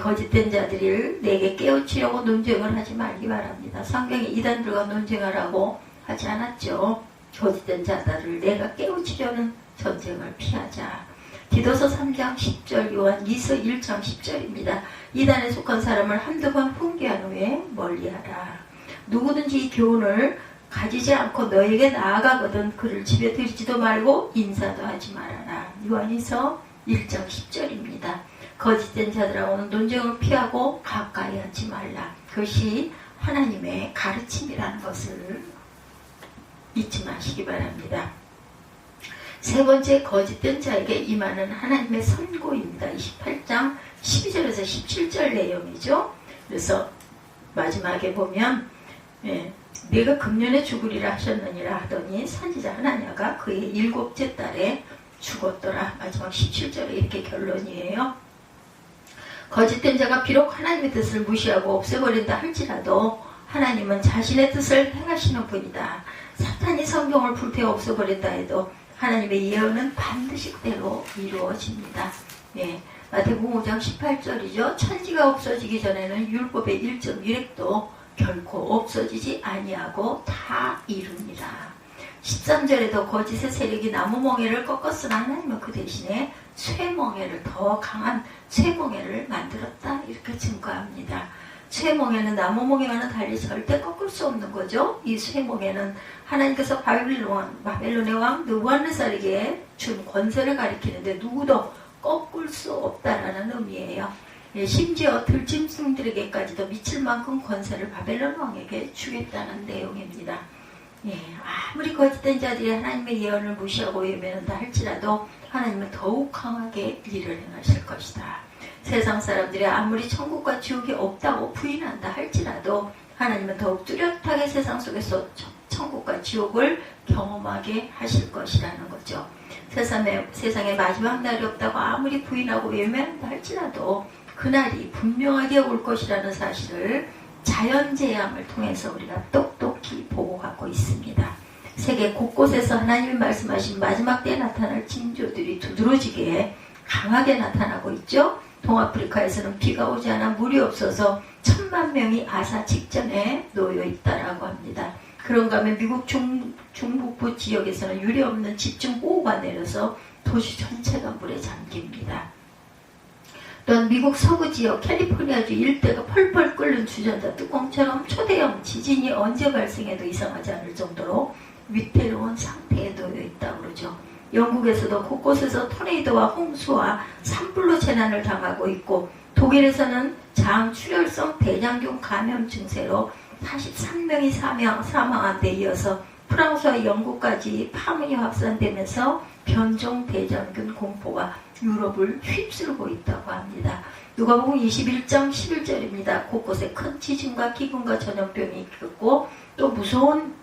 거짓된 자들을 내게 깨우치려고 논쟁을 하지 말기 바랍니다. 성경에 이단들과 논쟁하라고 하지 않았죠. 거짓된 자들을 내가 깨우치려는 전쟁을 피하자. 디도서 3장 10절, 요한이서 1장 10절입니다. 이단에 속한 사람을 한두 번 훈계한 후에 멀리하라. 누구든지 이 교훈을 가지지 않고 너에게 나아가거든 그를 집에 들이지도 말고 인사도 하지 말아라. 요한이서 1장 10절입니다. 거짓된 자들하고는 논쟁을 피하고 가까이 하지 말라. 그것이 하나님의 가르침이라는 것을 잊지 마시기 바랍니다. 세 번째, 거짓된 자에게 임하는 하나님의 선고입니다. 28장 12절에서 17절 내용이죠. 그래서 마지막에 보면 내가 금년에 죽으리라 하셨느니라 하더니 선지자 하나냐가 그의 7째 달에 죽었더라. 마지막 17절에 이렇게 결론이에요. 거짓된 자가 비록 하나님의 뜻을 무시하고 없애버린다 할지라도 하나님은 자신의 뜻을 행하시는 분이다. 사탄이 성경을 불태워 없애버린다 해도 하나님의 예언은 반드시 그대로 이루어집니다. 마태복음 5장 18절이죠. 천지가 없어지기 전에는 율법의 1.1획도 결코 없어지지 아니하고 다 이룹니다. 13절에도 거짓의 세력이 나무멍에를 꺾었으나 하나님은 그 대신에 쇠멍에를, 더 강한 쇠멍에를 만들었다 이렇게 증거합니다. 쇠멍에는 나무멍에와는 달리 절대 꺾을 수 없는 거죠. 이 쇠멍에는 하나님께서 바벨론의 왕 느부갓네살에게 준 권세를 가리키는데 누구도 꺾을 수 없다라는 의미예요. 심지어 들짐승들에게까지도 미칠 만큼 권세를 바벨론 왕에게 주겠다는 내용입니다. 아무리 거짓된 자들이 하나님의 예언을 무시하고 외면한다 할지라도 하나님은 더욱 강하게 일을 행하실 것이다. 세상 사람들이 아무리 천국과 지옥이 없다고 부인한다 할지라도 하나님은 더욱 뚜렷하게 세상 속에서 천국과 지옥을 경험하게 하실 것이라는 거죠. 세상에 마지막 날이 없다고 아무리 부인하고 외면한다 할지라도 그날이 분명하게 올 것이라는 사실을 자연재앙을 통해서 우리가 똑똑히 보고 가고 있습니다. 세계 곳곳에서 하나님이 말씀하신 마지막 때에 나타날 징조들이 두드러지게 강하게 나타나고 있죠. 동아프리카에서는 비가 오지 않아 물이 없어서 1000만 명이 아사 직전에 놓여 있다라고 합니다. 그런가 하면 미국 중북부 지역에서는 유례 없는 집중호우가 내려서 도시 전체가 물에 잠깁니다. 또한 미국 서부 지역 캘리포니아주 일대가 펄펄 끓는 주전자 뚜껑처럼 초대형 지진이 언제 발생해도 이상하지 않을 정도로 위태로운 상태에 놓여 있다고 그러죠. 영국에서도 곳곳에서 토네이도와 홍수와 산불로 재난을 당하고 있고, 독일에서는 장출혈성 대장균 감염 증세로 43명이 사망한 데 이어서 프랑스와 영국까지 파문이 확산되면서 변종 대장균 공포가 유럽을 휩쓸고 있다고 합니다. 누가복음 21장 11절입니다. 곳곳에 큰 지진과 기근과 전염병이 있고 또 무서운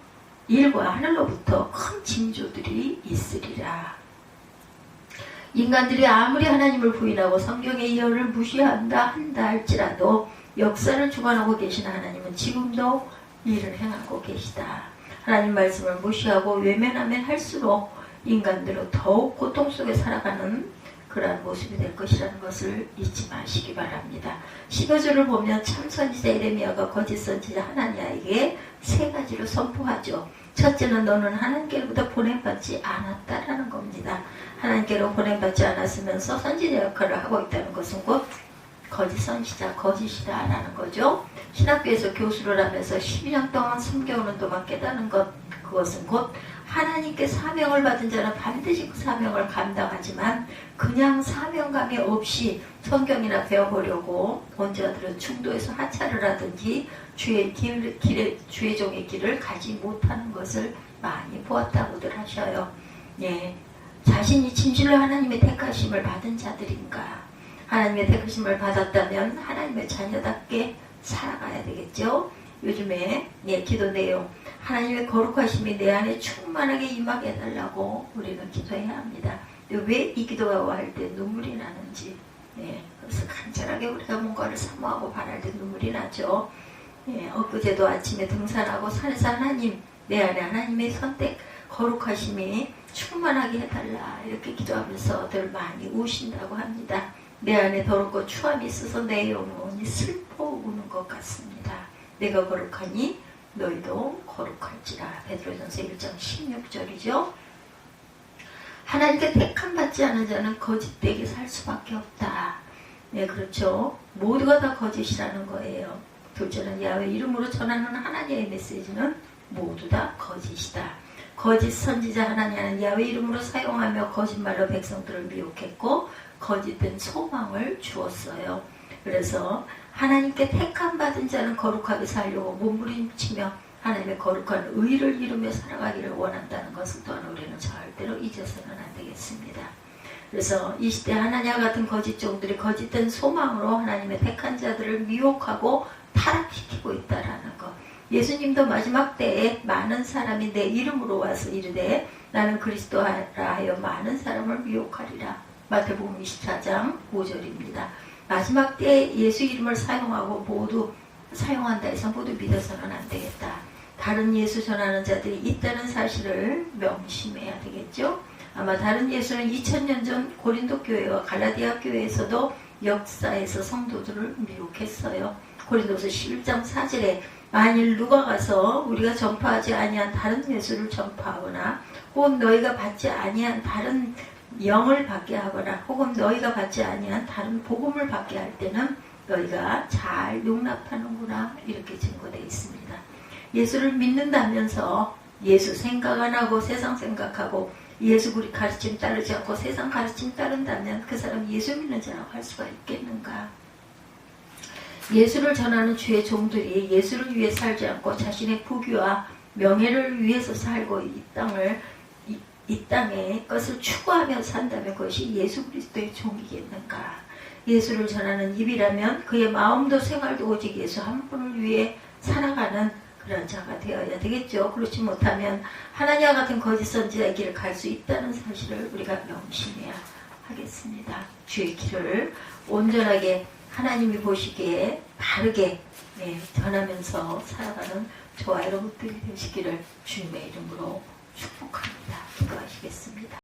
일과 하늘로부터 큰 징조들이 있으리라. 인간들이 아무리 하나님을 부인하고 성경의 예언을 무시한다 한다 할지라도 역사를 주관하고 계신 하나님은 지금도 일을 행하고 계시다. 하나님 말씀을 무시하고 외면하면 할수록 인간들은 더욱 고통 속에 살아가는 그러한 모습이 될 것이라는 것을 잊지 마시기 바랍니다. 15절을 보면 참 선지자 에레미야가 거짓 선지자 하나냐에게 세 가지로 선포하죠. 첫째는 너는 하나님께로부터 보냄받지 않았다라는 겁니다. 하나님께로 보냄받지 않았으면서 선지자 역할을 하고 있다는 것은 곧 거짓 선지자, 거짓이다라는 거죠. 신학교에서 교수를 하면서 12년 동안 섬겨오는 동안 깨닫는 것, 그것은 곧 하나님께 사명을 받은 자는 반드시 그 사명을 감당하지만 그냥 사명감이 없이 성경이나 배워보려고 온 자들은 중도에서 하차를 하든지 주의 종의 길을 가지 못하는 것을 많이 보았다고들 하셔요. 예, 자신이 진실로 하나님의 택하심을 받은 자들인가? 하나님의 택하심을 받았다면 하나님의 자녀답게 살아가야 되겠죠. 요즘에 기도 내용, 하나님의 거룩하심이 내 안에 충만하게 임하게 해달라고 우리는 기도해야 합니다. 왜 이 기도가 할 때 눈물이 나는지, 그래서 간절하게 우리가 뭔가를 사모하고 바랄 때 눈물이 나죠. 엊그제도 아침에 등산하고 산에서 하나님, 내 안에 하나님의 선택, 거룩하심이 충만하게 해달라 이렇게 기도하면서들 많이 우신다고 합니다. 내 안에 더럽고 추함이 있어서 내 영혼이 슬퍼 우는 것 같습니다. 내가 거룩하니 너희도 거룩할지라. 베드로전서 1장 16절이죠. 하나님께 택함 받지 않은 자는 거짓되게 살 수밖에 없다. 네, 그렇죠. 모두가 다 거짓이라는 거예요. 둘째는 야훼 이름으로 전하는 하나님의 메시지는 모두 다 거짓이다. 거짓 선지자 하나냐는 야훼 이름으로 사용하며 거짓말로 백성들을 미혹했고 거짓된 소망을 주었어요. 그래서 하나님께 택함 받은 자는 거룩하게 살려고 몸부림치며 하나님의 거룩한 의를 이루며 살아가기를 원한다는 것을 또한 우리는 절대로 잊어서는 안 되겠습니다. 그래서 이 시대 하나냐 같은 거짓 종들이 거짓된 소망으로 하나님의 택한 자들을 미혹하고 타락시키고 있다라는 것. 예수님도 마지막 때에 많은 사람이 내 이름으로 와서 이르되 나는 그리스도라 하여 많은 사람을 미혹하리라. 마태복음 24장 5절입니다. 마지막 때에 예수 이름을 사용하고 모두 사용한다 해서 모두 믿어서는 안 되겠다. 다른 예수 전하는 자들이 있다는 사실을 명심해야 되겠죠. 아마 다른 예수는 2000년 전 고린도 교회와 갈라디아 교회에서도 역사에서 성도들을 미혹했어요. 고린도서 11장 4절에 만일 누가 가서 우리가 전파하지 아니한 다른 예수를 전파하거나 혹은 너희가 받지 아니한 다른 영을 받게 하거나 혹은 너희가 받지 아니한 다른 복음을 받게 할 때는 너희가 잘 용납하는구나 이렇게 증거되어 있습니다. 예수를 믿는다면서 예수 생각 안 하고 세상 생각하고 예수 우리 가르침 따르지 않고 세상 가르침 따른다면 그 사람 예수 믿는 자라고 할 수가 있겠는가? 예수를 전하는 주의 종들이 예수를 위해 살지 않고 자신의 부귀와 명예를 위해서 살고 이 땅의 것을 추구하며 산다면 그것이 예수 그리스도의 종이겠는가? 예수를 전하는 입이라면 그의 마음도 생활도 오직 예수 한 분을 위해 살아가는 그런 자가 되어야 되겠죠. 그렇지 못하면 하나님과 같은 거짓 선지자의 길을 갈 수 있다는 사실을 우리가 명심해야 하겠습니다. 주의 길을 온전하게 하나님이 보시기에 바르게 전하면서 살아가는 저와 여러분들이 되시기를 주님의 이름으로 축복합니다. 기도하시겠습니다.